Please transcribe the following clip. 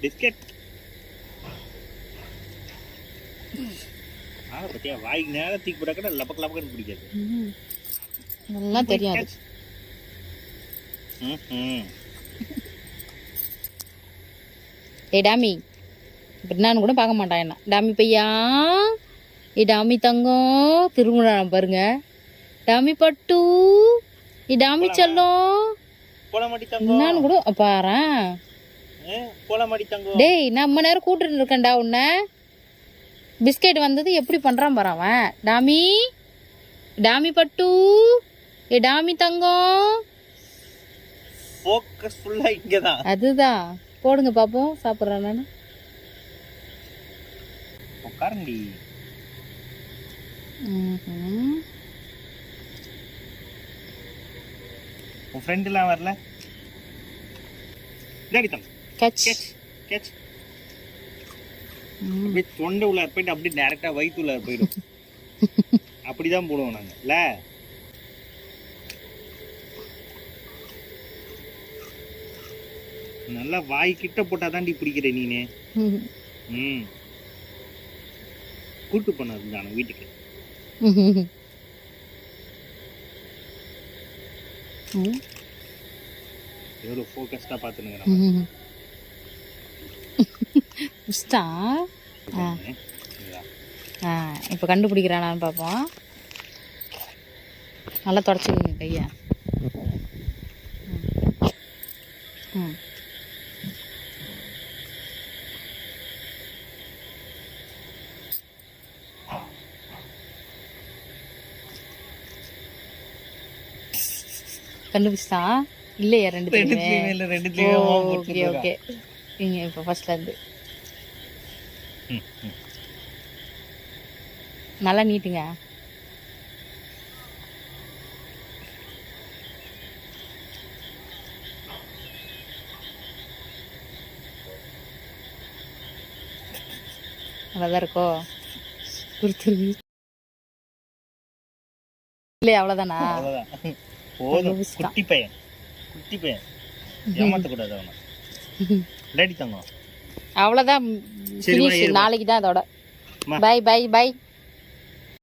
Biscuit. பத்தியா வாய்க்கு நேரம் தூக்கி போட்டா கூட லபக்கு லபக்குன்னு பிடிக்காது. நல்லா தெரியாது. ஏ டாமி இப்படின்னு கூட பார்க்க மாட்டான் என்ன. டாமி பையா, ஏ டாமி தங்கம் திருமணம் பாருங்க. டாமி பட்டு, ஏ டாமி செல்லம் என்னன்னு கூட பாறேன். டேய் நம்ம நேரம் கூட்டுட்டு இருக்கேன்டா உன்னை. பிஸ்கெட் வந்தது எப்படி பண்றான் பாரு அவன். டாமி, டாமி பட்டு, ஏ டாமி தங்கம். ஃபோக்கஸ் ஃபுல்லா இங்கதான். அதுதான் போடுங்க பாப்போம் சாப்பிடுறேன் நானு. உட்காருங்கடி. உன் ஃப்ரெண்ட் எல்லாம் வரல. Catch catch. அப்படியே தொண்டை உள்ள போயிட்டு அப்படியே டைரக்டா வயிற்றுல போயிடும். அப்படிதான் போடுவோம் நாங்க இல்ல. நல்லா வாய் கிட்ட போட்டாதாண்டி பிடிக்கிற நீனே. கூட்டு பண்ணது தானே வீட்டுக்கு. எவ்வளவு ஃபோக்கஸ்டா பாத்துனுங்க. இப்போ கண்டுபிடிக்கிறானான்னு பார்ப்போம். நல்லா தொடச்சிக்கோங்க கையை. கண்டுபிடிச்சா இல்லையா? ரெண்டு. Okay okay. நீங்க இப்போ ஃபர்ஸ்ட்ல இருந்து நல்லா நீட்டுங்க. நல்லாதான் இருக்கோ? குடுத்துருவி இல்லையா? அவ்வளோதானா? குட்டி பையன் ஏமாத்த கூடாது அவனை. லேடி தங்கம். அவ்வளோதான். நாளைக்கு தான் அதோட. Bye bye by.